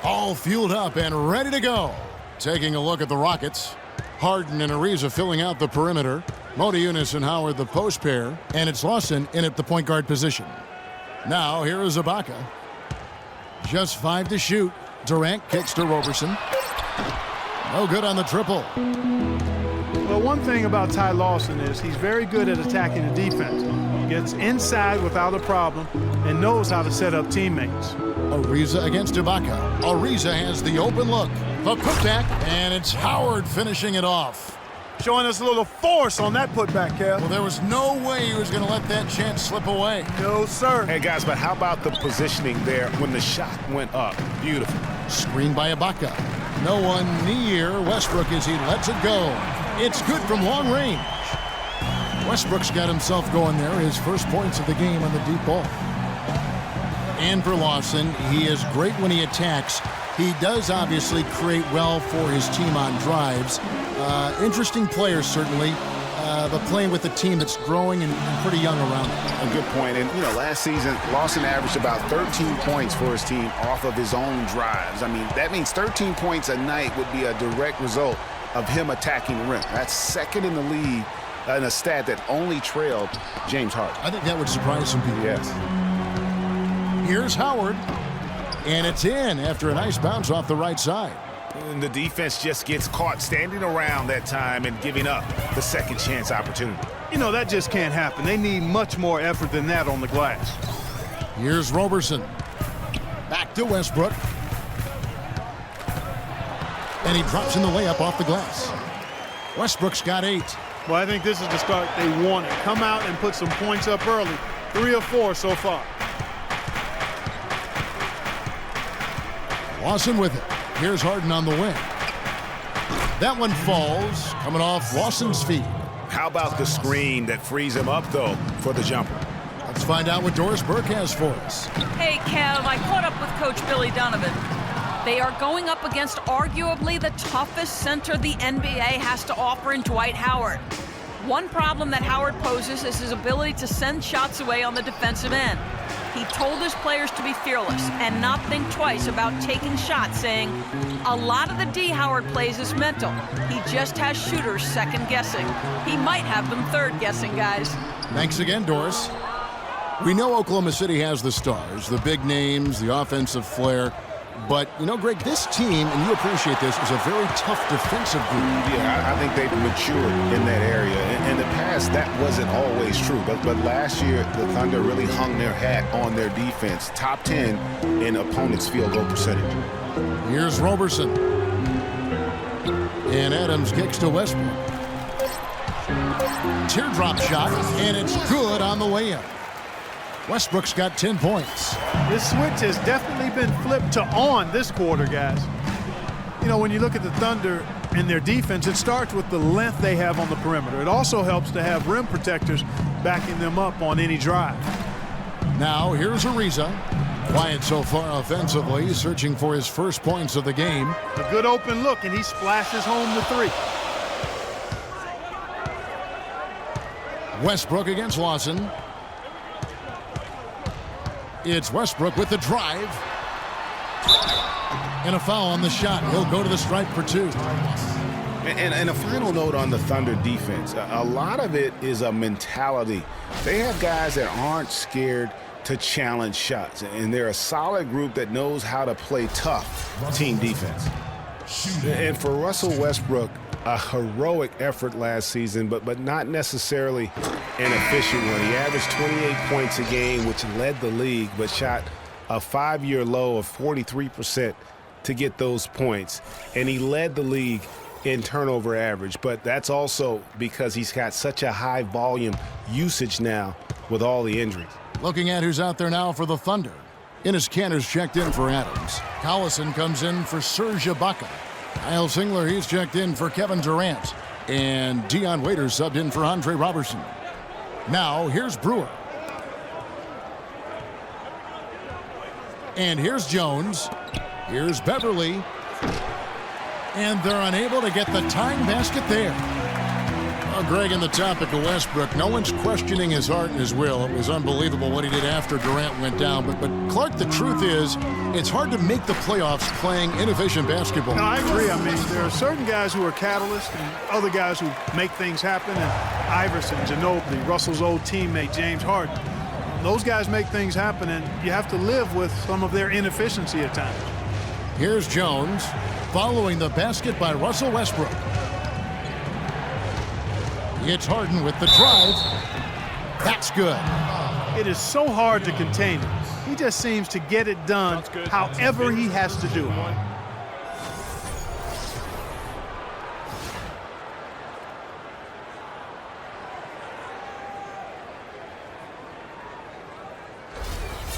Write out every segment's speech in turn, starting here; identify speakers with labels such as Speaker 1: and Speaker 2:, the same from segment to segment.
Speaker 1: All fueled up and ready to go. Taking a look at the Rockets. Harden and Ariza filling out the perimeter. Modiunas and Howard the post pair. And it's Lawson in at the point guard position. Now here is Ibaka. Just 5 to shoot. Durant kicks to Roberson. No good on the triple.
Speaker 2: Well, one thing about Ty Lawson is he's very good at attacking the defense. Gets inside without a problem and knows how to set up teammates.
Speaker 1: Ariza against Ibaka. Ariza has the open look. The putback, and it's Howard finishing it off.
Speaker 2: Showing us a little force on that putback, Kev.
Speaker 1: Well, there was no way he was going to let that chance slip away.
Speaker 2: No, sir.
Speaker 3: Hey, guys, but how about the positioning there when the shot went up? Beautiful.
Speaker 1: Screen by Ibaka. No one near Westbrook as he lets it go. It's good from long range. Westbrook's got himself going there. His first points of the game on the deep ball. And for Lawson, he is great when he attacks. He does obviously create well for his team on drives. Interesting player, certainly, but playing with a team that's growing and pretty young around him.
Speaker 3: A good point. And, last season, Lawson averaged about 13 points for his team off of his own drives. I mean, that means 13 points a night would be a direct result of him attacking the rim. That's second in the league in a stat that only trailed James Harden.
Speaker 1: I think that would surprise some people.
Speaker 3: Yes.
Speaker 1: Here's Howard, and it's in after a nice bounce off the right side.
Speaker 3: And the defense just gets caught standing around that time and giving up the second chance opportunity.
Speaker 2: That just can't happen. They need much more effort than that on the glass.
Speaker 1: Here's Roberson. Back to Westbrook. And he drops in the layup off the glass. Westbrook's got 8.
Speaker 2: Well, I think this is the start they wanted. Come out and put some points up early. 3 or 4 so far.
Speaker 1: Lawson with it. Here's Harden on the wing. That one falls, coming off Lawson's feet.
Speaker 3: How about the screen that frees him up, though, for the jumper?
Speaker 1: Let's find out what Doris Burke has for us.
Speaker 4: Hey, Kev, I caught up with Coach Billy Donovan. They are going up against arguably the toughest center the NBA has to offer in Dwight Howard. One problem that Howard poses is his ability to send shots away on the defensive end. He told his players to be fearless and not think twice about taking shots, saying, a lot of the D Howard plays is mental. He just has shooters second-guessing. He might have them third-guessing, guys.
Speaker 1: Thanks again, Doris. We know Oklahoma City has the stars, the big names, the offensive flair. But, Greg, this team, and you appreciate this, is a very tough defensive group.
Speaker 3: Yeah, I think they've matured in that area. In the past, that wasn't always true. But last year, the Thunder really hung their hat on their defense. Top 10 in opponents' field goal percentage.
Speaker 1: Here's Roberson. And Adams kicks to Westbrook. Teardrop shot, and it's good on the way in. Westbrook's got 10 points.
Speaker 2: This switch has definitely been flipped to on this quarter, guys. When you look at the Thunder and their defense, it starts with the length they have on the perimeter. It also helps to have rim protectors backing them up on any drive.
Speaker 1: Now, here's Ariza. Quiet so far offensively, searching for his first points of the game.
Speaker 2: A good open look, and he splashes home the 3.
Speaker 1: Westbrook against Lawson. It's Westbrook with the drive. And a foul on the shot. He'll go to the stripe for 2.
Speaker 3: And a final note on the Thunder defense. A lot of it is a mentality. They have guys that aren't scared to challenge shots. And they're a solid group that knows how to play tough team defense. And for Russell Westbrook, a heroic effort last season, but not necessarily an efficient one. He averaged 28 points a game, which led the league, but shot a 5-year low of 43% to get those points. And he led the league in turnover average, but that's also because he's got such a high volume usage now with all the injuries.
Speaker 1: Looking at who's out there now for the Thunder. Enes Kanter's checked in for Adams. Collison comes in for Serge Ibaka. Kyle Singler, he's checked in for Kevin Durant. And Deion Waiters subbed in for Andre Robertson. Now, here's Brewer. And here's Jones. Here's Beverly. And they're unable to get the tying basket there. Well, Greg, on the topic of Westbrook, no one's questioning his heart and his will. It was unbelievable what he did after Durant went down. But Clark, the truth is, it's hard to make the playoffs playing inefficient basketball.
Speaker 2: No, I agree. I mean, there are certain guys who are catalysts and other guys who make things happen. And Iverson, Ginobili, Russell's old teammate, James Harden. Those guys make things happen, and you have to live with some of their inefficiency at times.
Speaker 1: Here's Jones following the basket by Russell Westbrook. It's Harden with the drive. That's good.
Speaker 2: It is so hard to contain him. He just seems to get it done however he has to do it.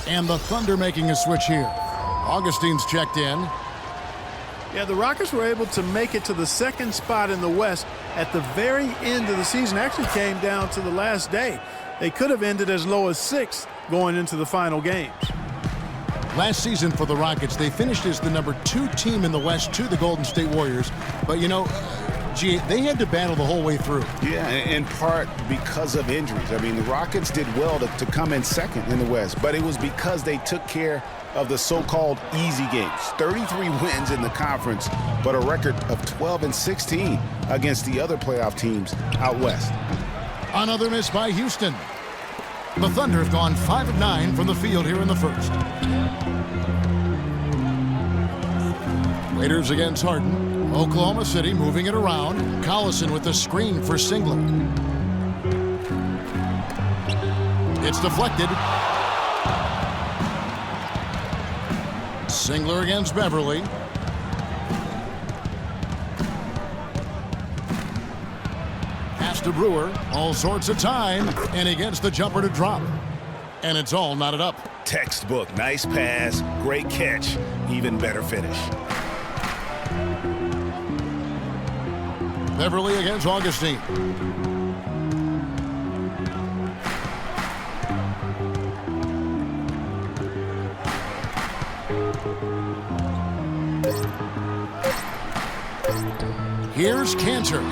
Speaker 1: And the Thunder making a switch here. Augustine's checked in.
Speaker 2: Yeah, the Rockets were able to make it to the second spot in the West at the very end of the season. Actually came down to the last day. They could have ended as low as 6th going into the final games.
Speaker 1: Last season for the Rockets, they finished as the number 2 team in the West to the Golden State Warriors. But, you know, they had to battle the whole way through.
Speaker 3: Yeah, in part because of injuries. I mean, the Rockets did well to come in second in the West, but it was because they took care of the so-called easy games. 33 wins in the conference, but a record of 12-16 against the other playoff teams out west.
Speaker 1: Another miss by Houston. The Thunder have gone 5 of 9 from the field here in the first. Raiders against Harden. Oklahoma City moving it around. Collison with the screen for Singler. It's deflected. Singler against Beverly. Pass to Brewer. All sorts of time. And he gets the jumper to drop. And it's all knotted up.
Speaker 3: Textbook. Nice pass. Great catch. Even better finish.
Speaker 1: Beverly against Augustine. Here's Cantor.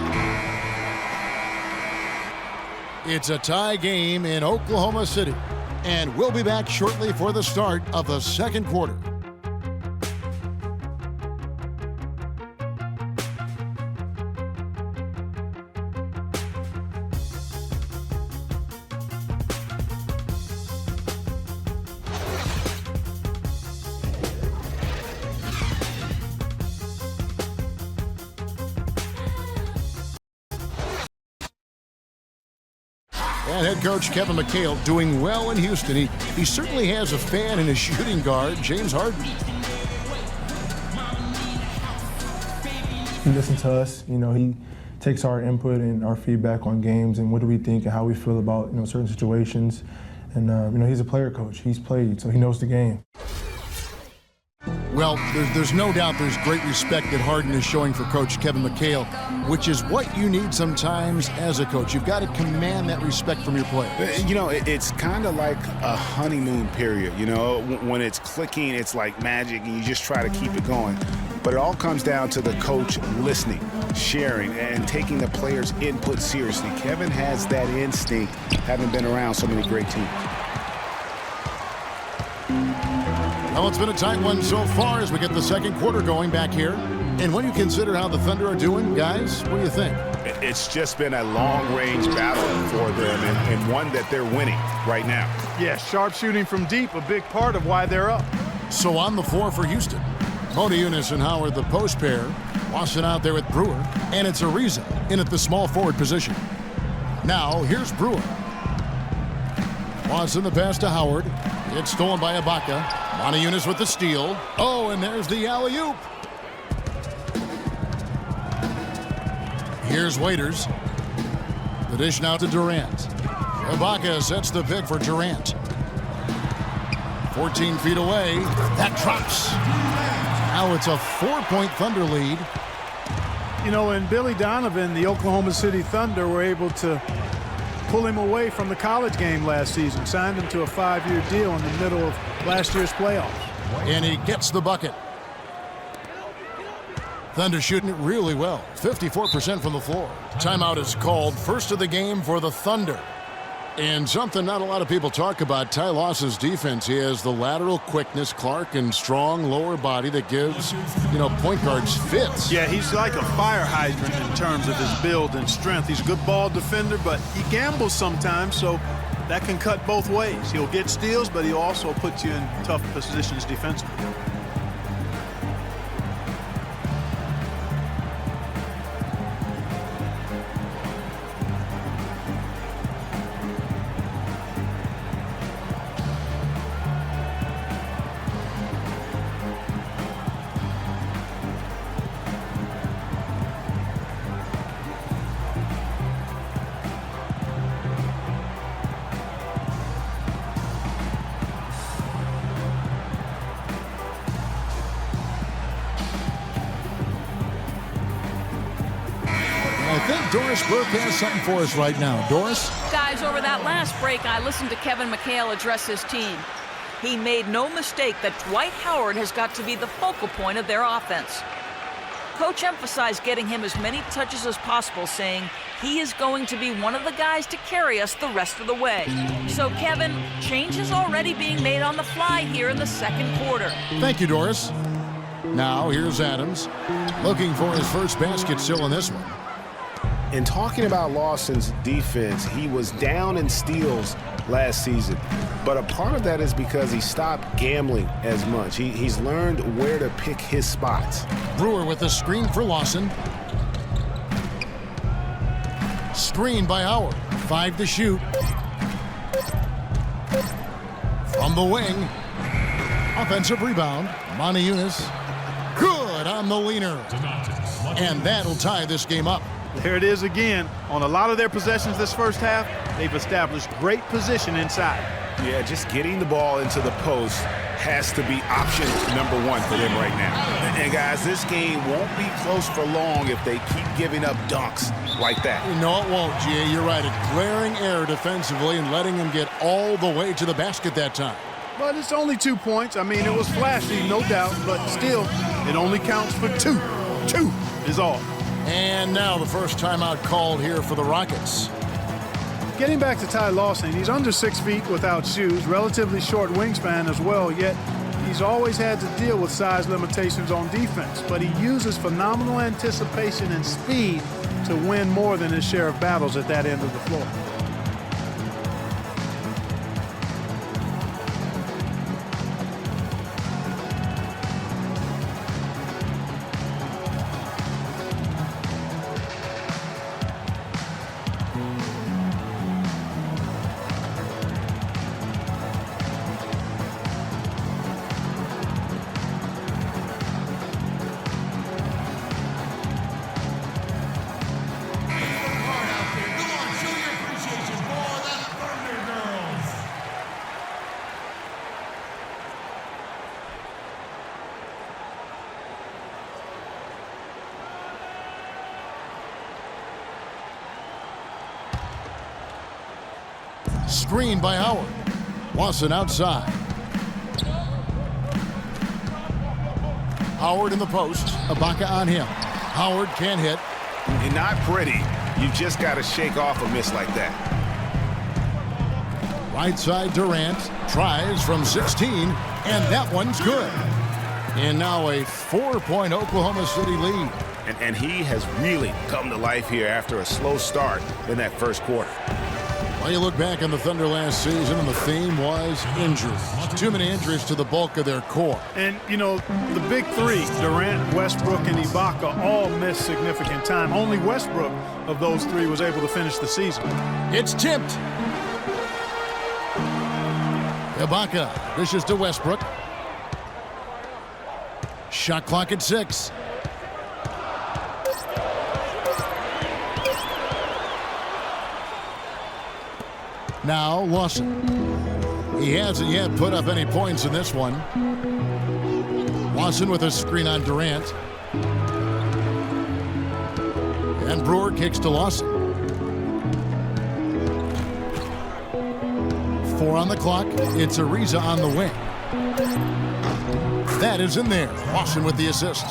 Speaker 1: It's a tie game in Oklahoma City. And we'll be back shortly for the start of the second quarter. And head coach Kevin McHale doing well in Houston. He certainly has a fan in his shooting guard, James Harden.
Speaker 5: He listens to us. You know, he takes our input and our feedback on games and what do we think and how we feel about, you know, certain situations. And, you know, he's a player coach. He's played, so he knows the game.
Speaker 1: Well, there's no doubt there's great respect that Harden is showing for Coach Kevin McHale, which is what you need sometimes as a coach. You've got to command that respect from your players.
Speaker 3: You know, it's kind of like a honeymoon period. You know, when it's clicking, it's like magic, and you just try to keep it going. But it all comes down to the coach listening, sharing, and taking the players' input seriously. Kevin has that instinct, having been around so many great teams.
Speaker 1: Well, it's been a tight one so far as we get the second quarter going back here. And when you consider how the Thunder are doing, guys, what do you think?
Speaker 3: It's just been a long-range battle for them and one that they're winning right now.
Speaker 2: Yeah, sharp shooting from deep, a big part of why they're up.
Speaker 1: So on the floor for Houston, Modiunas and Howard, the post pair. Watson out there with Brewer. And it's Ariza in at the small forward position. Now, here's Brewer. Watson the pass to Howard. It's stolen by Ibaka. Modiunas with the steal. Oh, and there's the alley-oop. Here's Waiters. The dish now to Durant. Ibaka sets the pick for Durant. 14 feet away. That drops. Now it's a 4-point Thunder lead.
Speaker 2: You know, and Billy Donovan, the Oklahoma City Thunder, were able to pull him away from the college game last season. Signed him to a 5-year deal in the middle of last year's playoffs.
Speaker 1: And he gets the bucket. Thunder shooting it really well, 54% from the floor. Timeout is called, first of the game for the Thunder. And something not a lot of people talk about, Ty Lawson's defense. He has the lateral quickness, Clark, and strong lower body that gives, point guards fits.
Speaker 2: Yeah, he's like a fire hydrant in terms of his build and strength. He's a good ball defender, but he gambles sometimes, so that can cut both ways. He'll get steals, but he'll also put you in tough positions defensively.
Speaker 1: I think Doris Burke has something for us right now. Doris?
Speaker 4: Guys, over that last break, I listened to Kevin McHale address his team. He made no mistake that Dwight Howard has got to be the focal point of their offense. Coach emphasized getting him as many touches as possible, saying he is going to be one of the guys to carry us the rest of the way. So, Kevin, change is already being made on the fly here in the second quarter.
Speaker 1: Thank you, Doris. Now, here's Adams, looking for his first basket still in this one.
Speaker 3: In talking about Lawson's defense, he was down in steals last season. But a part of that is because he stopped gambling as much. He's learned where to pick his spots.
Speaker 1: Brewer with a screen for Lawson. Screen by Howard. 5 to shoot. From the wing. Offensive rebound. Monty Eunice. Good on the leaner. And that'll tie this game up.
Speaker 2: There it is again. On a lot of their possessions this first half, they've established great position inside.
Speaker 3: Yeah, just getting the ball into the post has to be option number one for them right now. And guys, this game won't be close for long if they keep giving up dunks like that.
Speaker 1: No, it won't, G.A. You're right. A glaring error defensively and letting him get all the way to the basket that time.
Speaker 2: But it's only 2 points. I mean, it was flashy, no doubt, but still, it only counts for 2. 2 is all.
Speaker 1: And now the first timeout called here for the Rockets.
Speaker 2: Getting back to Ty Lawson, he's under 6 feet without shoes, relatively short wingspan as well, yet he's always had to deal with size limitations on defense. But he uses phenomenal anticipation and speed to win more than his share of battles at that end of the floor.
Speaker 1: Screen by Howard. Lawson outside. Howard in the post. Ibaka on him. Howard can't hit.
Speaker 3: And not pretty. You just got to shake off a miss like that.
Speaker 1: Right side Durant. Tries from 16. And that one's good. And now a 4-point Oklahoma City lead.
Speaker 3: And he has really come to life here after a slow start in that first quarter.
Speaker 1: Well, you look back on the Thunder last season, and the theme was injuries. Too many injuries to the bulk of their core.
Speaker 2: And, the big three, Durant, Westbrook, and Ibaka, all missed significant time. Only Westbrook of those three was able to finish the season.
Speaker 1: It's tipped. Ibaka dishes to Westbrook. Shot clock at 6. Now Lawson. He hasn't yet put up any points in this one. Lawson with a screen on Durant. And Brewer kicks to Lawson. 4 on the clock. It's Ariza on the wing. That is in there. Lawson with the assist.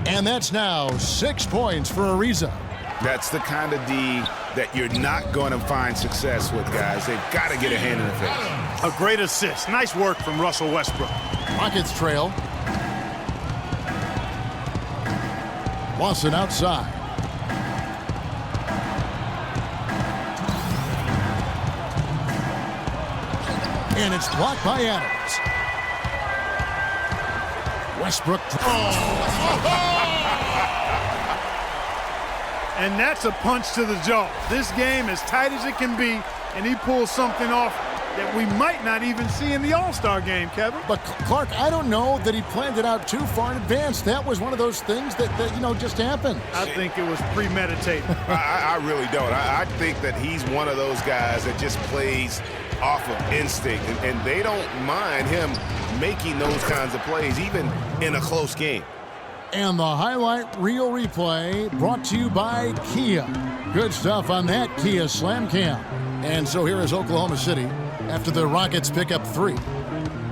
Speaker 1: And that's now 6 points for Ariza.
Speaker 3: That's the kind of D that you're not going to find success with, guys. They've got to get a hand in the face.
Speaker 2: A great assist. Nice work from Russell Westbrook.
Speaker 1: Rockets trail. Lawson outside. And it's blocked by Adams. Westbrook.
Speaker 2: And that's a punch to the jaw. This game as tight as it can be, and he pulls something off that we might not even see in the All-Star game, Kevin.
Speaker 1: But Clark, I don't know that he planned it out too far in advance. That was one of those things that just happened.
Speaker 2: I think it was premeditated.
Speaker 3: I really don't. I think that he's one of those guys that just plays off of instinct, and they don't mind him making those kinds of plays, even in a close game.
Speaker 1: And the highlight reel replay brought to you by Kia. Good stuff on that Kia Slam Cam. And so here is Oklahoma City after the Rockets pick up 3.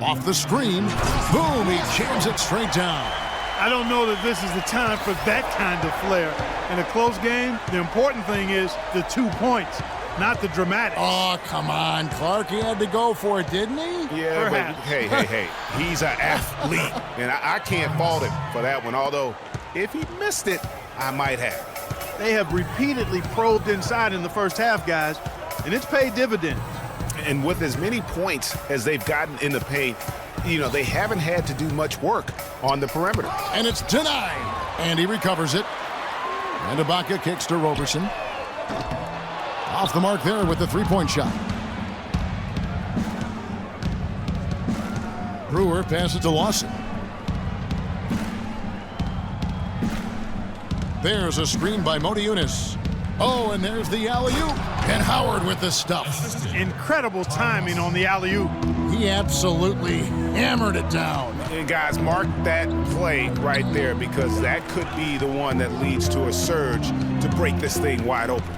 Speaker 1: Off the screen, boom, he jams it straight down.
Speaker 2: I don't know that this is the time for that kind of flair. In a close game, the important thing is the 2 points, not the dramatics.
Speaker 1: Oh, come on, Clark. He had to go for it, didn't he?
Speaker 3: Yeah, but hey. He's an athlete, and I can't fault him for that one, although if he missed it, I might have.
Speaker 2: They have repeatedly probed inside in the first half, guys, and it's paid dividends.
Speaker 3: And with as many points as they've gotten in the paint, they haven't had to do much work on the perimeter.
Speaker 1: And it's denied. And he recovers it. And Ibaka kicks to Roberson. Off the mark there with the three-point shot. Brewer passes to Lawson. There's a screen by Modi Yunus. Oh, and there's the alley-oop. And Howard with the stuff.
Speaker 2: Incredible timing on the alley-oop.
Speaker 1: He absolutely hammered it down.
Speaker 3: And guys, mark that play right there, because that could be the one that leads to a surge to break this thing wide open.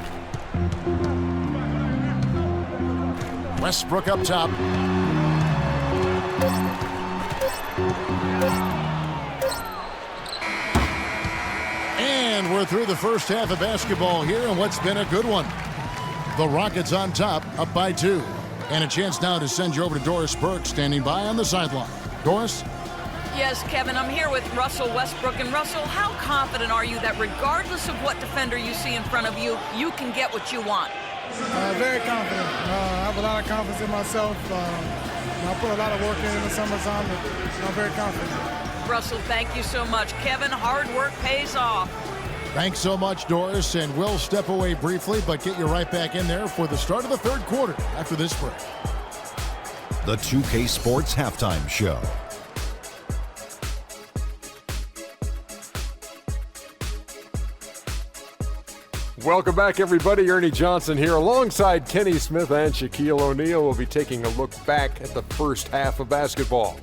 Speaker 1: Westbrook up top. And we're through the first half of basketball here, and what's been a good one. The Rockets on top, up by 2. And a chance now to send you over to Doris Burke, standing by on the sideline. Doris?
Speaker 4: Yes, Kevin, I'm here with Russell Westbrook. And Russell, how confident are you that regardless of what defender you see in front of you, you can get what you want?
Speaker 6: Very confident. I have a lot of confidence in myself. I put a lot of work in the summertime, but I'm very confident.
Speaker 4: Russell, thank you so much. Kevin, hard work pays off.
Speaker 1: Thanks so much, Doris, and we'll step away briefly, but get you right back in there for the start of the third quarter after this break.
Speaker 7: The 2K Sports Halftime Show.
Speaker 8: Welcome back, everybody. Ernie Johnson here alongside Kenny Smith and Shaquille O'Neal. We'll be taking a look back at the first half of basketball.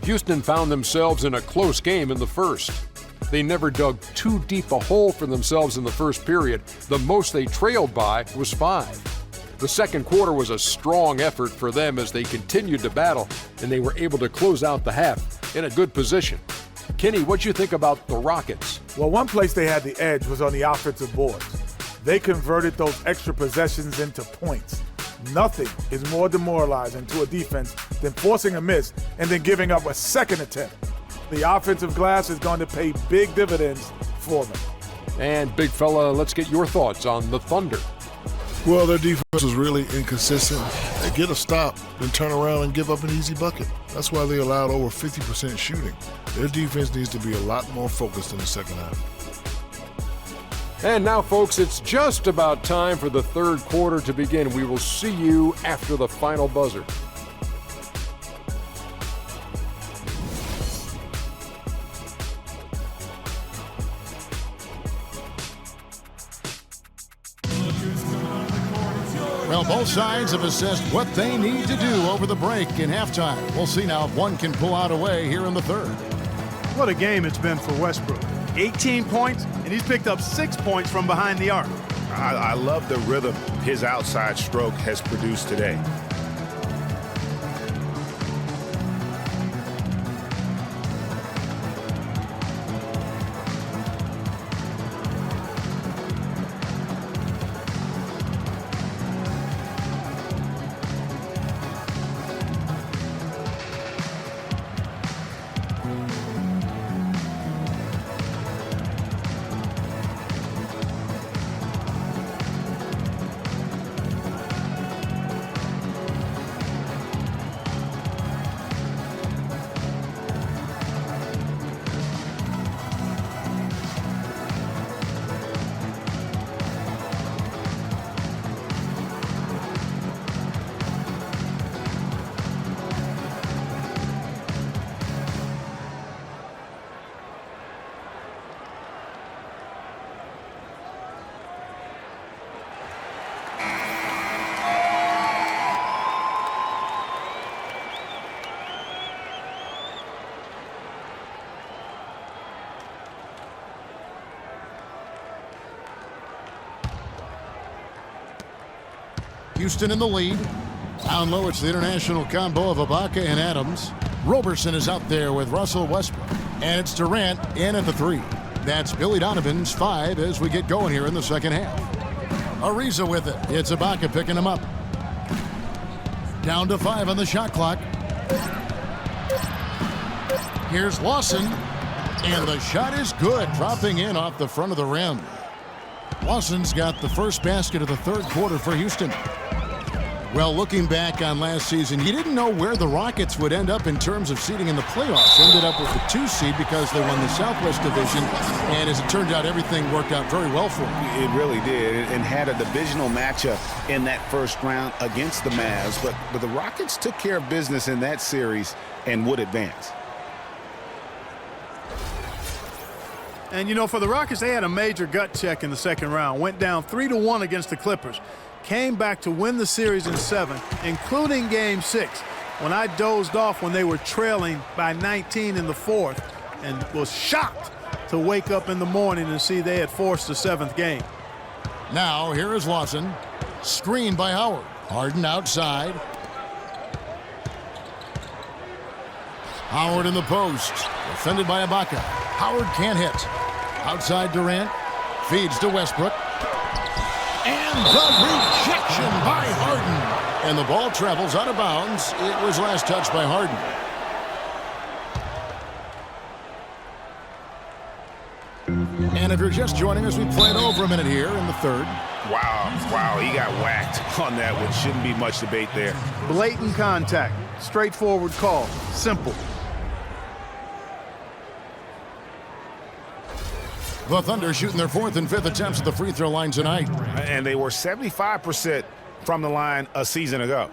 Speaker 8: Houston found themselves in a close game in the first. They never dug too deep a hole for themselves in the first period. The most they trailed by was 5. The second quarter was a strong effort for them as they continued to battle, and they were able to close out the half in a good position. Kenny, what do you think about the Rockets?
Speaker 6: Well, one place they had the edge was on the offensive boards. They converted those extra possessions into points. Nothing is more demoralizing to a defense than forcing a miss and then giving up a second attempt. The offensive glass is going to pay big dividends for them.
Speaker 8: And big fella, let's get your thoughts on the Thunder.
Speaker 9: Well, their defense was really inconsistent. They get a stop, then turn around and give up an easy bucket. That's why they allowed over 50% shooting. Their defense needs to be a lot more focused in the second half.
Speaker 8: And now, folks, it's just about time for the third quarter to begin. We will see you after the final buzzer.
Speaker 1: Well, both sides have assessed what they need to do over the break in halftime. We'll see now if one can pull out a way here in the third.
Speaker 2: What a game it's been for Westbrook. 18 points, and he's picked up 6 points from behind the arc.
Speaker 3: I love the rhythm his outside stroke has produced today.
Speaker 1: Houston in the lead. Down low, it's the international combo of Ibaka and Adams. Roberson is out there with Russell Westbrook. And it's Durant in at the 3. That's Billy Donovan's 5 as we get going here in the second half. Ariza with it. It's Ibaka picking him up. Down to 5 on the shot clock. Here's Lawson. And the shot is good, dropping in off the front of the rim. Lawson's got the first basket of the third quarter for Houston. Well, looking back on last season, you didn't know where the Rockets would end up in terms of seeding in the playoffs. Ended up with the 2 seed because they won the Southwest Division, and as it turned out, everything worked out very well for them.
Speaker 3: It really did, and had a divisional matchup in that first round against the Mavs, but the Rockets took care of business in that series and would advance.
Speaker 2: And, you know, for the Rockets, they had a major gut check in the second round. Went down 3-1 against the Clippers. Came back to win the series in 7, including Game 6, when I dozed off when they were trailing by 19 in the 4th and was shocked to wake up in the morning and see they had forced the 7th game.
Speaker 1: Now, here is Lawson. Screened by Howard. Harden outside. Howard in the post. Defended by Ibaka. Howard can't hit. Outside Durant. Feeds to Westbrook. And the rejection by Harden. And the ball travels out of bounds. It was last touched by Harden. And if you're just joining us, we played over a minute here in the third.
Speaker 3: Wow, he got whacked on that one. Shouldn't be much debate there.
Speaker 2: Blatant contact. Straightforward call. Simple.
Speaker 1: The Thunder shooting their 4th and 5th attempts at the free throw line tonight.
Speaker 3: And they were 75% from the line a season ago.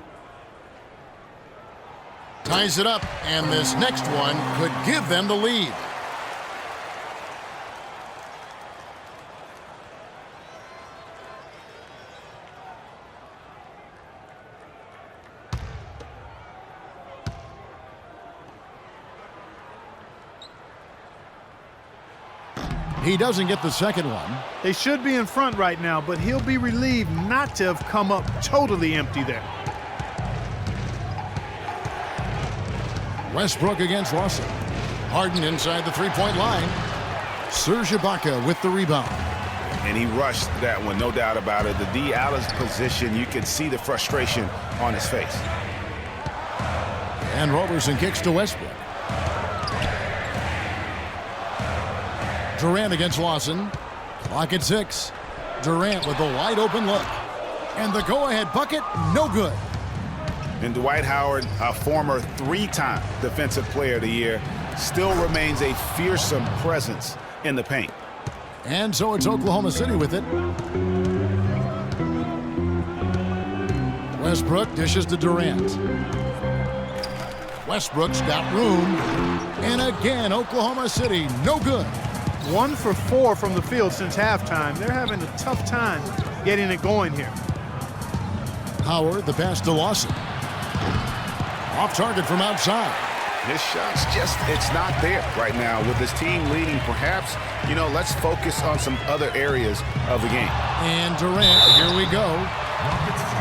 Speaker 1: Ties it up, and this next one could give them the lead. He doesn't get the second one.
Speaker 2: They should be in front right now, but he'll be relieved not to have come up totally empty there.
Speaker 1: Westbrook against Lawson. Harden inside the three-point line. Serge Ibaka with the rebound.
Speaker 3: And he rushed that one, no doubt about it. The D out of position, you can see the frustration on his face.
Speaker 1: And Roberson kicks to Westbrook. Durant against Lawson. Clock at 6. Durant with a wide open look. And the go-ahead bucket, no good.
Speaker 3: And Dwight Howard, a former 3-time Defensive Player of the Year, still remains a fearsome presence in the paint.
Speaker 1: And so it's Oklahoma City with it. Westbrook dishes to Durant. Westbrook's got room. And again, Oklahoma City, no good.
Speaker 2: 1 for 4 from the field since halftime. They're having a tough time getting it going here.
Speaker 1: Howard, the pass to Lawson. Off target from outside.
Speaker 3: His shot's it's not there right now. With his team leading, perhaps, let's focus on some other areas of the game.
Speaker 1: And Durant, here we go.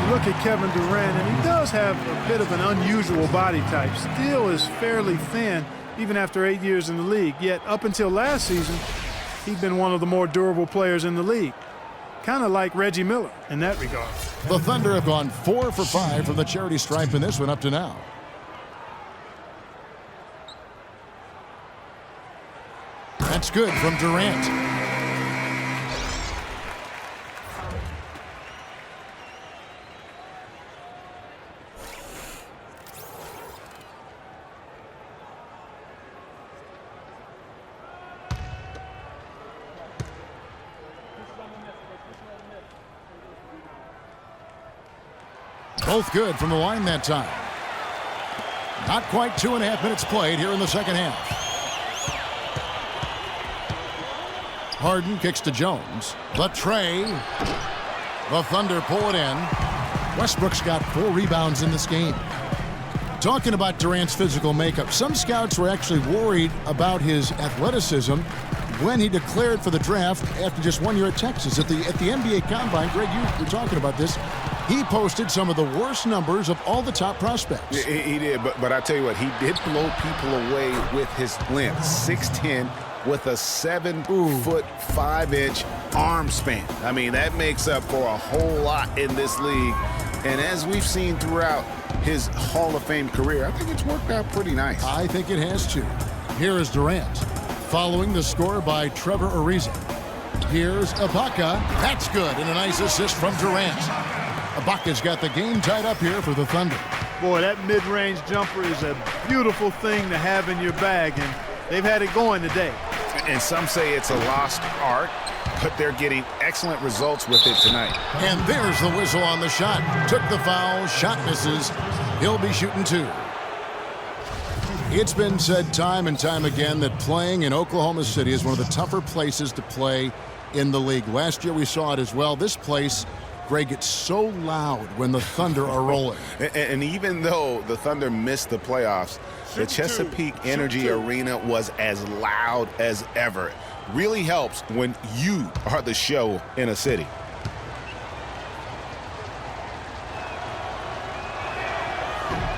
Speaker 2: You look at Kevin Durant, and he does have a bit of an unusual body type. Still is fairly thin, even after 8 years in the league. Yet up until last season, he'd been one of the more durable players in the league. Kind of like Reggie Miller in that regard.
Speaker 1: The Thunder have gone 4 for 5 from the charity stripe in this one up to now. That's good from Durant. Both good from the line that time. Not quite 2.5 minutes played here in the second half. Harden kicks to Jones. The tray. The Thunder pull it in. Westbrook's got 4 rebounds in this game. Talking about Durant's physical makeup, some scouts were actually worried about his athleticism when he declared for the draft after just 1 year at Texas. At the NBA Combine, Greg, you were talking about this. He posted some of the worst numbers of all the top prospects.
Speaker 3: He did, but I tell you what, he did blow people away with his length. 6'10", with a 7-foot 5-inch arm span. I mean, that makes up for a whole lot in this league. And as we've seen throughout his Hall of Fame career, I think it's worked out pretty nice.
Speaker 1: I think it has to. Here is Durant, following the score by Trevor Ariza. Here's Ibaka. That's good, and a nice assist from Durant. Ibaka's got the game tied up here for the Thunder.
Speaker 2: Boy, that mid-range jumper is a beautiful thing to have in your bag, and they've had it going today.
Speaker 3: And some say it's a lost art, but they're getting excellent results with it tonight.
Speaker 1: And there's the whistle on the shot. Took the foul, shot misses. He'll be shooting 2. It's been said time and time again that playing in Oklahoma City is one of the tougher places to play in the league. Last year we saw it as well. This place, Greg, gets so loud when the Thunder are rolling.
Speaker 3: And even though the Thunder missed the playoffs, the Chesapeake Energy Arena was as loud as ever. Really helps when you are the show in a city.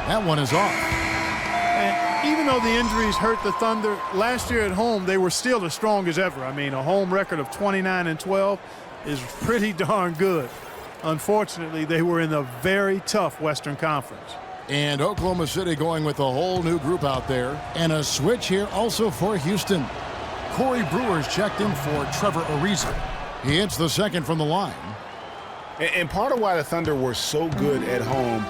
Speaker 1: That one is off.
Speaker 2: And even though the injuries hurt the Thunder, last year at home they were still as strong as ever. I mean, a home record of 29-12 is pretty darn good. Unfortunately, they were in a very tough Western Conference.
Speaker 1: And Oklahoma City going with a whole new group out there. And a switch here also for Houston. Corey Brewer's checked in for Trevor Ariza. He hits the second from the line.
Speaker 3: And part of why the Thunder were so good at home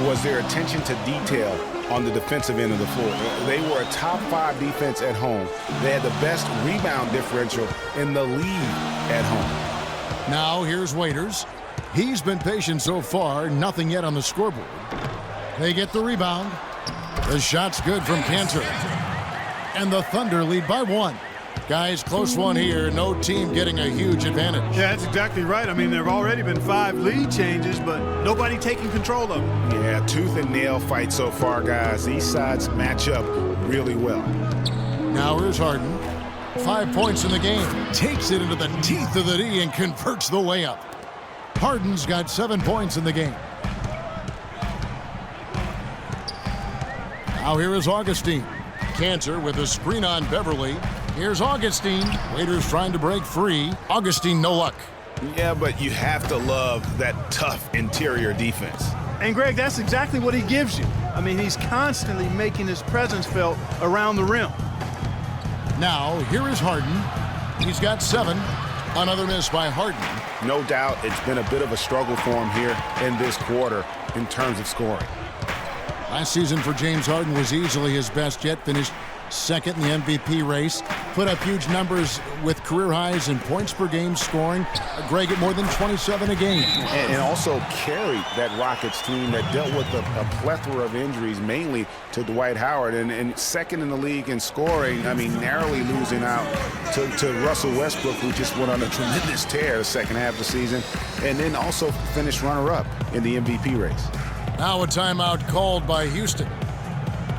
Speaker 3: was their attention to detail on the defensive end of the floor. They were a top 5 defense at home. They had the best rebound differential in the league at home.
Speaker 1: Now here's Waiters. He's been patient so far, nothing yet on the scoreboard. They get the rebound. The shot's good from Cantor. And the Thunder lead by 1. Guys, close one here. No team getting a huge advantage.
Speaker 2: Yeah, that's exactly right. I mean, there have already been 5 lead changes, but nobody taking control of them.
Speaker 3: Yeah, tooth and nail fight so far, guys. These sides match up really well.
Speaker 1: Now here's Harden. 5 points in the game. Takes it into the teeth of the D and converts the layup. Harden's got 7 points in the game. Now here is Augustine. Cantor with a screen on Beverly. Here's Augustine. Waiters trying to break free. Augustine, no luck.
Speaker 3: Yeah, but you have to love that tough interior defense.
Speaker 2: And, Greg, that's exactly what he gives you. I mean, he's constantly making his presence felt around the rim.
Speaker 1: Now, here is Harden. He's got 7. Another miss by Harden.
Speaker 3: No doubt it's been a bit of a struggle for him here in this quarter in terms of scoring.
Speaker 1: Last season for James Harden was easily his best yet. Finished second in the MVP race. Put up huge numbers with career highs in points per game scoring. Greg at more than 27 a game.
Speaker 3: And also carried that Rockets team that dealt with a plethora of injuries, mainly to Dwight Howard. And second in the league in scoring, I mean, narrowly losing out to Russell Westbrook, who just went on a tremendous tear the second half of the season. And then also finished runner-up in the MVP race.
Speaker 1: Now a timeout called by Houston.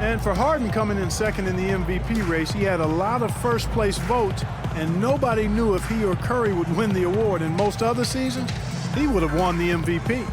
Speaker 2: And for Harden coming in second in the MVP race, he had a lot of first-place votes, and nobody knew if he or Curry would win the award. In most other seasons, he would have won the MVP.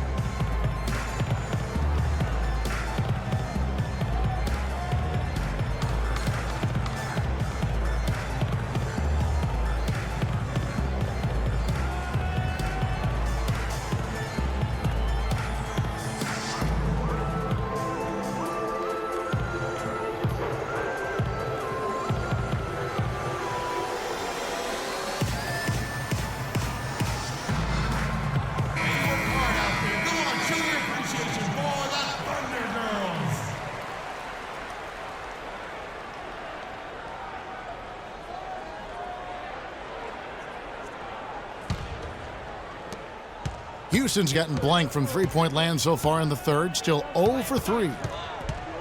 Speaker 1: Houston's gotten blank from three-point land so far in the third. Still 0 for 3.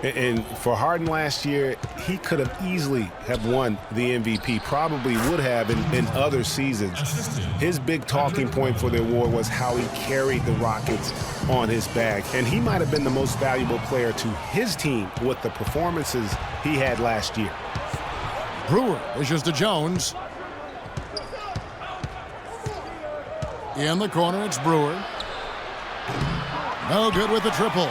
Speaker 3: And for Harden last year, he could have easily have won the MVP, probably would have in other seasons. His big talking point for the award was how he carried the Rockets on his back. And he might have been the most valuable player to his team with the performances he had last year.
Speaker 1: Brewer issues to Jones. In the corner, it's Brewer. No good with the triple.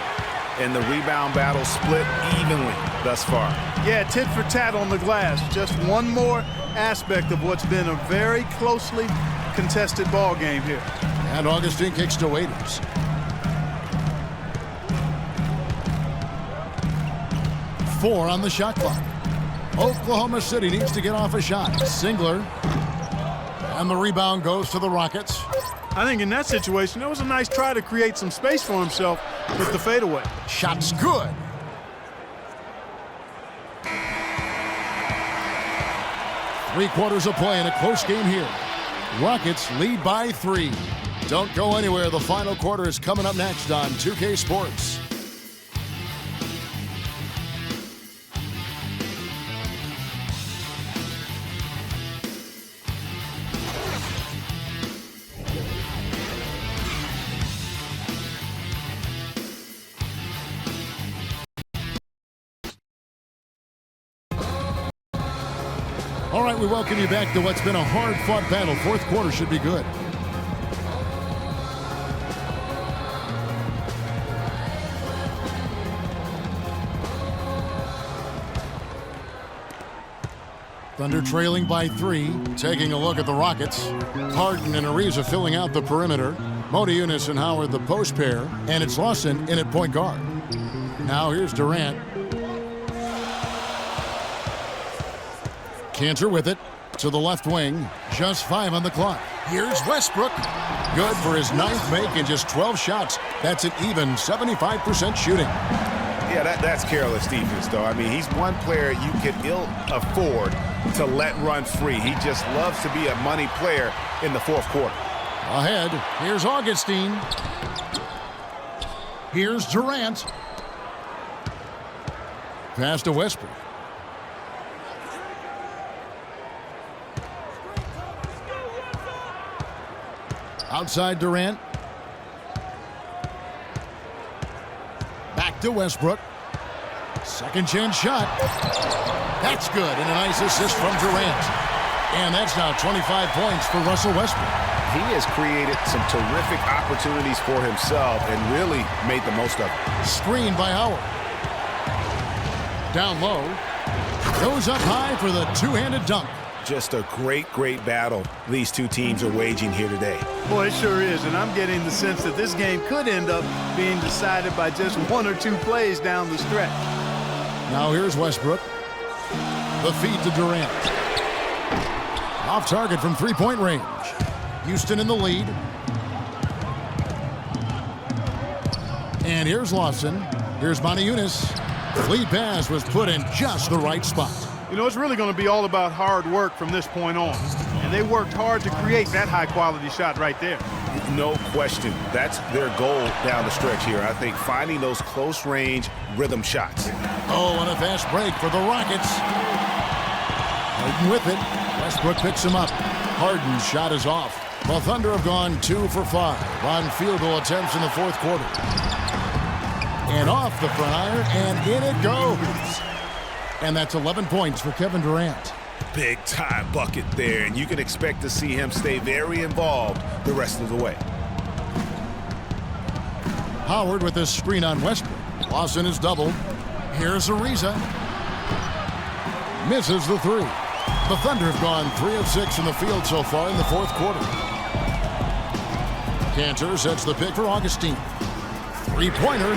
Speaker 3: And the rebound battle split evenly thus far.
Speaker 2: Yeah, tit for tat on the glass. Just one more aspect of what's been a very closely contested ball game here.
Speaker 1: And Augustine kicks to Waiters. Four on the shot clock. Oklahoma City needs to get off a shot. Singler. And the rebound goes to the Rockets.
Speaker 2: I think in that situation, it was a nice try to create some space for himself with the fadeaway.
Speaker 1: Shot's good. Three-quarters of play in a close game here. Rockets lead by 3. Don't go anywhere. The final quarter is coming up next on 2K Sports. All right, we welcome you back to what's been a hard-fought battle. Fourth quarter should be good. Thunder trailing by 3. Taking a look at the Rockets. Harden and Ariza filling out the perimeter. Modiunas and Howard the post pair. And it's Lawson in at point guard. Now here's Durant. Cantor with it to the left wing. Just 5 on the clock. Here's Westbrook. Good for his 9th make in just 12 shots. That's an even 75% shooting.
Speaker 3: Yeah, that's careless defense, though. I mean, he's one player you can ill afford to let run free. He just loves to be a money player in the fourth quarter.
Speaker 1: Ahead, here's Augustine. Here's Durant. Pass to Westbrook. Outside Durant. Back to Westbrook. Second chance shot. That's good, and a nice assist from Durant. And that's now 25 points for Russell Westbrook.
Speaker 3: He has created some terrific opportunities for himself and really made the most of it.
Speaker 1: Screen by Howard. Down low. Goes up high for the two-handed dunk.
Speaker 3: Just a great battle these two teams are waging here today.
Speaker 2: Boy, it sure is, and I'm getting the sense that this game could end up being decided by just 1 or 2 plays down the stretch.
Speaker 1: Now here's Westbrook. The feed to Durant. Off target from three-point range. Houston in the lead. And here's Lawson. Here's Modiunas. The lead pass was put in just the right spot.
Speaker 2: You know, it's really going to be all about hard work from this point on. And they worked hard to create that high-quality shot right there.
Speaker 3: No question. That's their goal down the stretch here. I think finding those close-range rhythm shots.
Speaker 1: Oh, and a fast break for the Rockets. Harden with it. Westbrook picks him up. Harden's shot is off. The Thunder have gone 2 for 5 on field goal attempts in the fourth quarter. And off the front iron, and in it goes. And that's 11 points for Kevin Durant.
Speaker 3: Big time bucket there, and you can expect to see him stay very involved the rest of the way.
Speaker 1: Howard with this screen on Westbrook. Lawson is doubled. Here's Ariza. Misses the 3. The Thunder have gone 3 of 6 in the field so far in the fourth quarter. Cantor sets the pick for Augustine. Three-pointer.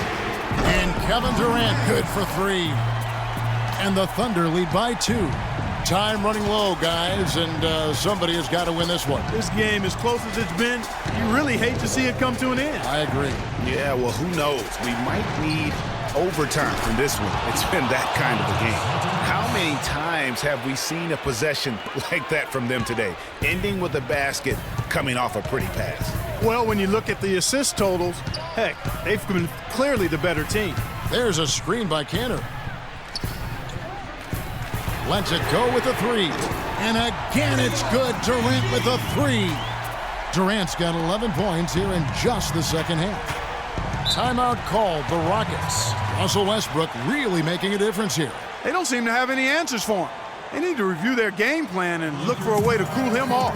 Speaker 1: And Kevin Durant good for 3. And the Thunder lead by 2. Time running low, guys, and somebody has got to win this one.
Speaker 2: This game, as close as it's been, you really hate to see it come to an end.
Speaker 1: I agree.
Speaker 3: Yeah, well, who knows? We might need overtime from this one. It's been that kind of a game. How many times have we seen a possession like that from them today, ending with a basket coming off a pretty pass?
Speaker 2: Well, when you look at the assist totals, heck, they've been clearly the better team.
Speaker 1: There's a screen by Cantor. Lets it go with a 3. And again, it's good. Durant with a 3. Durant's got 11 points here in just the second half. Timeout called, the Rockets. Russell Westbrook really making a difference here.
Speaker 2: They don't seem to have any answers for him. They need to review their game plan and look for a way to cool him off.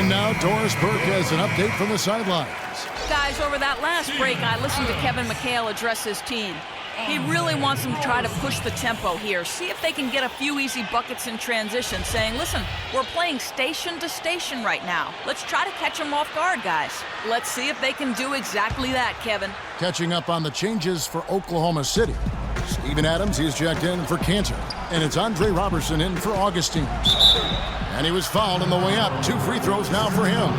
Speaker 1: And now Doris Burke has an update from the sidelines.
Speaker 4: Guys, over that last break, I listened to Kevin McHale address his team. He really wants them to try to push the tempo here, see if they can get a few easy buckets in transition, saying, listen, we're playing station to station right now. Let's try to catch them off guard, guys. Let's see if they can do exactly that, Kevin.
Speaker 1: Catching up on the changes for Oklahoma City. Steven Adams, he's checked in for Cantor. And it's Andre Robertson in for Augustine. And he was fouled on the way up. 2 free throws now for him.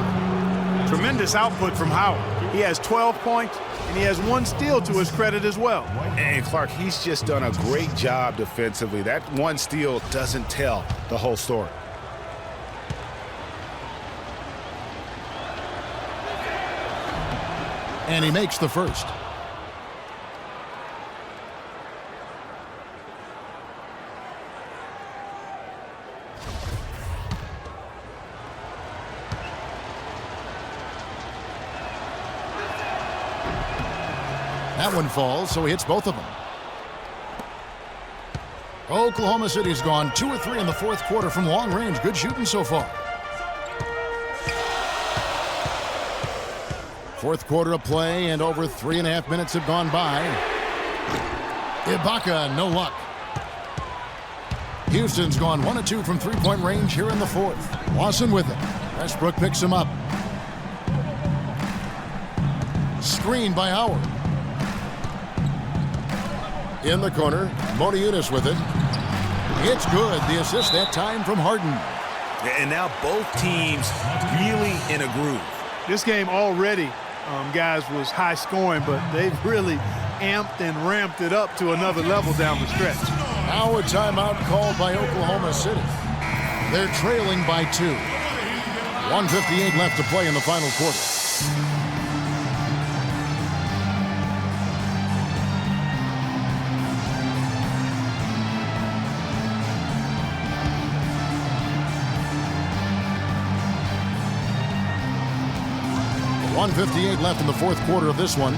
Speaker 2: Tremendous output from Howard. He has 12 points, and he has 1 steal to his credit as well.
Speaker 3: And Clark, he's just done a great job defensively. That 1 steal doesn't tell the whole story.
Speaker 1: And he makes the first. That one falls, so he hits both of them. Oklahoma City's gone 2 of 3 in the fourth quarter from long range. Good shooting so far. Fourth quarter of play, and over 3.5 minutes have gone by. Ibaka, no luck. Houston's gone 1 of 2 from three-point range here in the fourth. Lawson with it. Westbrook picks him up. Screen by Howard. In the corner, Modiunas with it. It's good. The assist that time from Harden.
Speaker 3: And now both teams really in a groove.
Speaker 2: This game already, guys, was high scoring, but they've really amped and ramped it up to another level down the stretch.
Speaker 1: Now a timeout called by Oklahoma City. They're trailing by 2. 1:58 left to play in the final quarter. .158 left in the fourth quarter of this one.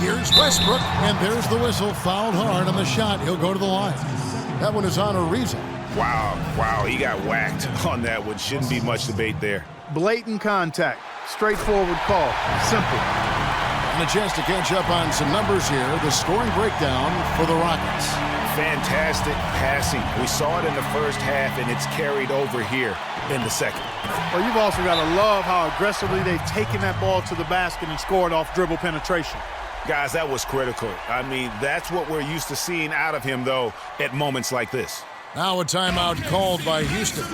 Speaker 1: Here's Westbrook, and there's the whistle. Fouled hard on the shot. He'll go to the line. That one is on Ariza.
Speaker 3: Wow, he got whacked on that one. Shouldn't be much debate there.
Speaker 2: Blatant contact. Straightforward call. Simple.
Speaker 1: And a chance to catch up on some numbers here. The scoring breakdown for the Rockets.
Speaker 3: Fantastic passing. We saw it in the first half, and it's carried over here in the second.
Speaker 2: Well, you've also got to love how aggressively they've taken that ball to the basket and scored off dribble penetration.
Speaker 3: Guys, that was critical. I mean, that's what we're used to seeing out of him, though, at moments like this.
Speaker 1: Now a timeout called by Houston.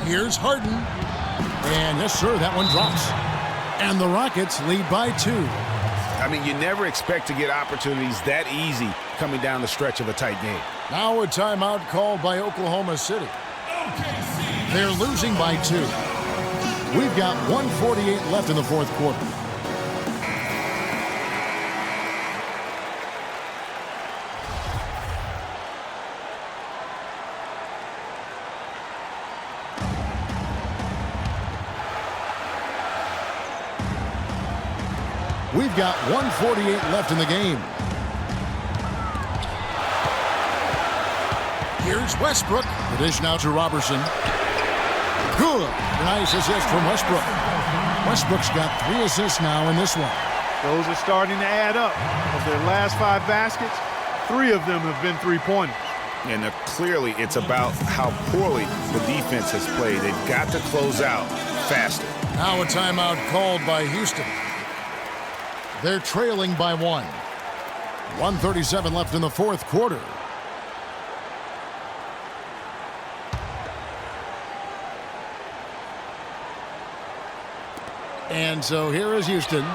Speaker 1: Here's Harden. And yes, sir, that one drops. And the Rockets lead by 2.
Speaker 3: I mean, you never expect to get opportunities that easy coming down the stretch of a tight game.
Speaker 1: Now a timeout called by Oklahoma City. They're losing by 2. We've got 1:48 left in the fourth quarter. We've got 1:48 left in the game. Here's Westbrook. The dish now to Robertson. Good. Nice assist from Westbrook. Westbrook's got 3 assists now in this one.
Speaker 2: Those are starting to add up. Of their last 5 baskets, 3 of them have been three-pointers.
Speaker 3: And clearly it's about how poorly the defense has played. They've got to close out faster.
Speaker 1: Now a timeout called by Houston. They're trailing by 1. 1:37 left in the fourth quarter. And so here is Houston.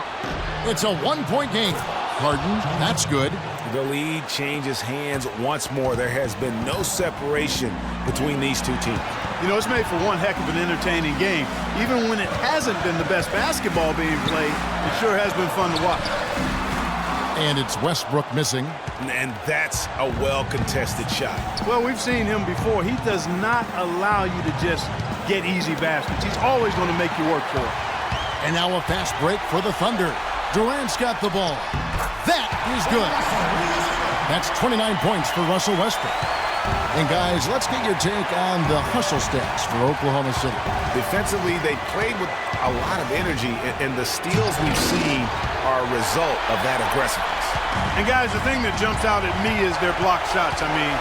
Speaker 1: It's a one-point game. Harden, that's good.
Speaker 3: The lead changes hands once more. There has been no separation between these two teams.
Speaker 2: You know, it's made for one heck of an entertaining game. Even when it hasn't been the best basketball being played, it sure has been fun to watch.
Speaker 1: And it's Westbrook missing.
Speaker 3: And that's a well-contested shot.
Speaker 2: Well, we've seen him before. He does not allow you to just get easy baskets. He's always going to make you work for it.
Speaker 1: And now a fast break for the Thunder. Durant's got the ball. That is good. That's 29 points for Russell Westbrook. And guys, let's get your take on the hustle stats for Oklahoma City.
Speaker 3: Defensively, they played with a lot of energy, and the steals we've seen are a result of that aggressiveness.
Speaker 2: And guys, the thing that jumps out at me is their block shots. I mean,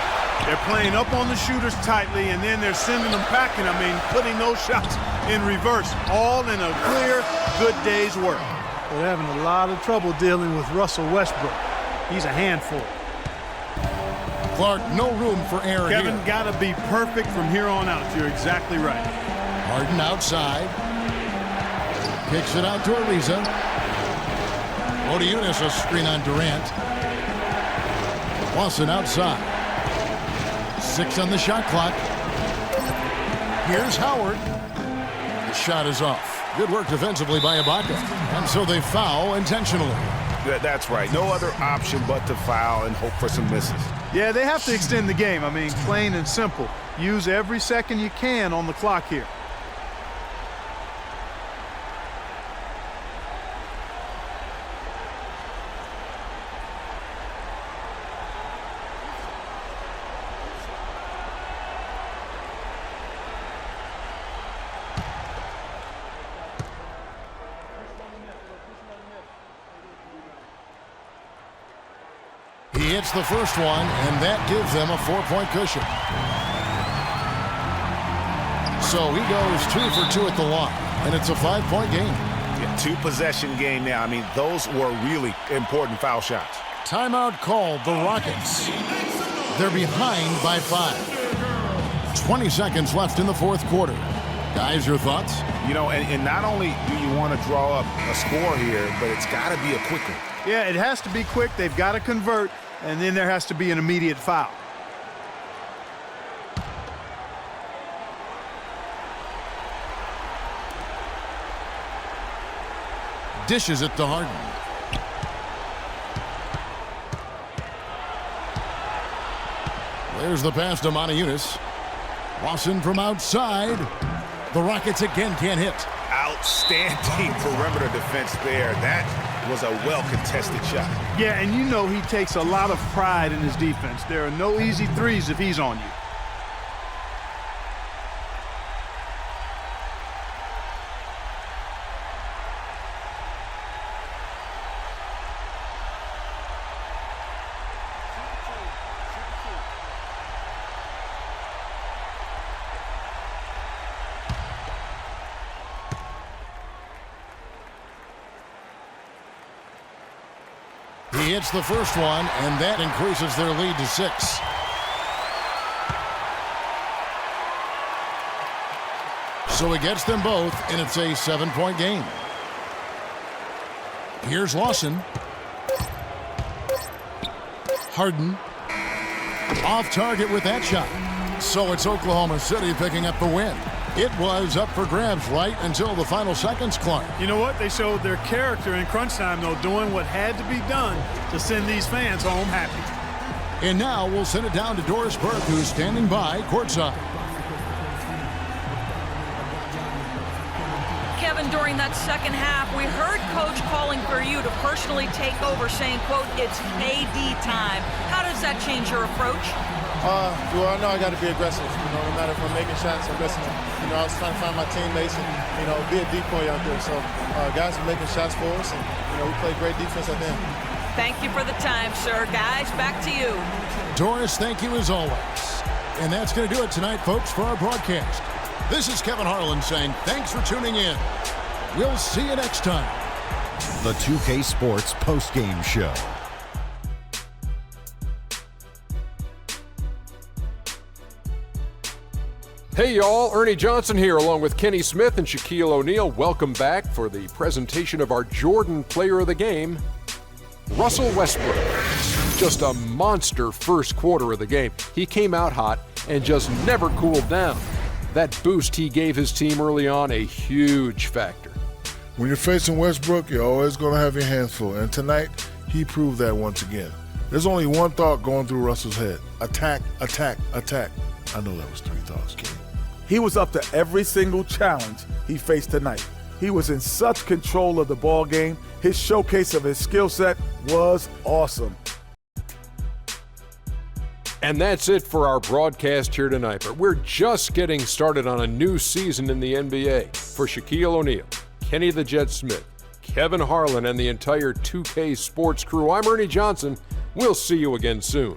Speaker 2: they're playing up on the shooters tightly, and then they're sending them packing. I mean, putting those shots in reverse, all in a clear, good day's work. They're having a lot of trouble dealing with Russell Westbrook. He's a handful.
Speaker 1: Clark, no room for error here.
Speaker 2: Kevin, got to be perfect from here on out. You're exactly right.
Speaker 1: Harden outside. Kicks it out to Ariza. Odiunas a screen on Durant. Lawson outside. 6 on the shot clock. Here's Howard. The shot is off. Good work defensively by Ibaka. And so they foul intentionally.
Speaker 3: That's right. No other option but to foul and hope for some misses.
Speaker 2: Yeah, they have to extend the game. I mean, plain and simple. Use every second you can on the clock here.
Speaker 1: He hits the first one, and that gives them a 4-point cushion. So he goes 2 for 2 at the line, and it's a 5-point game.
Speaker 3: Yeah, 2-possession game now. I mean, those were really important foul shots.
Speaker 1: Timeout called the Rockets. They're behind by 5. 20 seconds left in the fourth quarter. Guys, your thoughts?
Speaker 3: You know, and not only do you want to draw up a score here, but it's got to be a quick one.
Speaker 2: Yeah, it has to be quick. They've got to convert, and then there has to be an immediate foul.
Speaker 1: Dishes it to Harden. There's the pass to Odiunas. Lawson from outside. The Rockets again can't hit.
Speaker 3: Outstanding perimeter defense there. That was a well-contested shot.
Speaker 2: Yeah, and you know he takes a lot of pride in his defense. There are no easy threes if he's on you.
Speaker 1: He hits the first one, and that increases their lead to 6. So he gets them both, and it's a 7-point game. Here's Lawson. Harden. Off target with that shot. So it's Oklahoma City picking up the win. It was up for grabs right until the final seconds, Clark.
Speaker 2: You know what? They showed their character in crunch time, though, doing what had to be done to send these fans home happy.
Speaker 1: And now we'll send it down to Doris Burke, who's standing by courtside.
Speaker 4: Kevin, during that second half, we heard Coach calling for you to personally take over, saying, quote, it's KD time. How does that change your approach?
Speaker 5: Well, I know I got to be aggressive. No matter if I'm making shots or missing them. I was trying to find my teammates and, be a decoy out there. So guys are making shots for us, and, we play great defense at the end.
Speaker 4: Thank you for the time, sir. Guys, back to you.
Speaker 1: Doris, thank you as always. And that's going to do it tonight, folks, for our broadcast. This is Kevin Harlan saying thanks for tuning in. We'll see you next time.
Speaker 7: The 2K Sports Postgame Show.
Speaker 8: Hey y'all, Ernie Johnson here along with Kenny Smith and Shaquille O'Neal. Welcome back for the presentation of our Jordan Player of the Game, Russell Westbrook. Just a monster first quarter of the game. He came out hot and just never cooled down. That boost he gave his team early on, a huge factor.
Speaker 9: When you're facing Westbrook, you're always going to have your hands full. And tonight, he proved that once again. There's only one thought going through Russell's head. Attack, attack, attack. I know that was 3 thoughts, Kenny.
Speaker 6: He was up to every single challenge he faced tonight. He was in such control of the ball game. His showcase of his skill set was awesome.
Speaker 8: And that's it for our broadcast here tonight. But we're just getting started on a new season in the NBA. For Shaquille O'Neal, Kenny the Jet Smith, Kevin Harlan, and the entire 2K Sports crew, I'm Ernie Johnson. We'll see you again soon.